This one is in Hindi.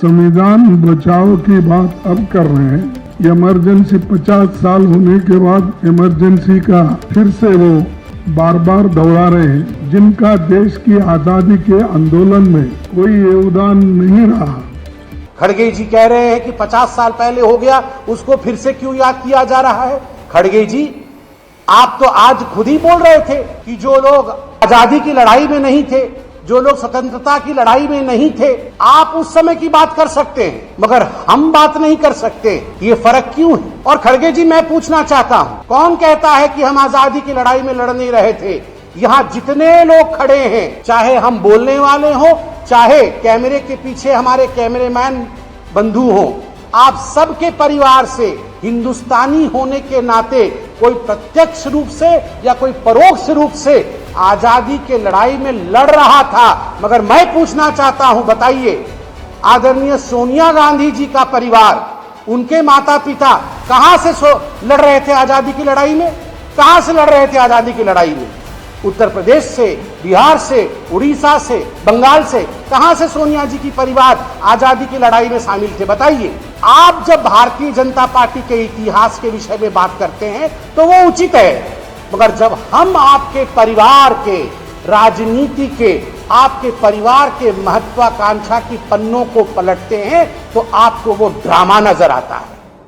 संविधान बचाओ की बात अब कर रहे हैं। इमरजेंसी 50 साल होने के बाद इमरजेंसी का फिर से वो बार बार दोहरा रहे हैं, जिनका देश की आजादी के आंदोलन में कोई योगदान नहीं रहा। खड़गे जी कह रहे हैं कि 50 साल पहले हो गया, उसको फिर से क्यों याद किया जा रहा है? खड़गे जी, आप तो आज खुद ही बोल रहे थे कि जो लोग आजादी की लड़ाई में नहीं थे, जो लोग स्वतंत्रता की लड़ाई में नहीं थे, आप उस समय की बात कर सकते हैं, मगर हम बात नहीं कर सकते। ये फर्क क्यों है? और खड़गे जी, मैं पूछना चाहता हूं, कौन कहता है कि हम आजादी की लड़ाई में लड़ नहीं रहे थे? यहाँ जितने लोग खड़े हैं, चाहे हम बोलने वाले हों, चाहे कैमरे के पीछे हमारे कैमरेमैन बंधु हों, आप सबके परिवार से हिंदुस्तानी होने के नाते कोई प्रत्यक्ष रूप से या कोई परोक्ष रूप से आजादी के लड़ाई में लड़ रहा था। मगर मैं पूछना चाहता हूं, बताइए, आदरणीय सोनिया गांधी जी का परिवार, उनके माता पिता कहां से लड़ रहे थे आजादी की लड़ाई में? कहां से लड़ रहे थे आजादी की लड़ाई में? उत्तर प्रदेश से, बिहार से, उड़ीसा से, बंगाल से, कहां से सोनिया जी की परिवार आजादी की लड़ाई में शामिल थे? बताइए। आप जब भारतीय जनता पार्टी के इतिहास के विषय में बात करते हैं तो वो उचित है, मगर जब हम आपके परिवार के, राजनीति के, आपके परिवार के महत्वाकांक्षा की पन्नों को पलटते हैं तो आपको वो ड्रामा नजर आता है।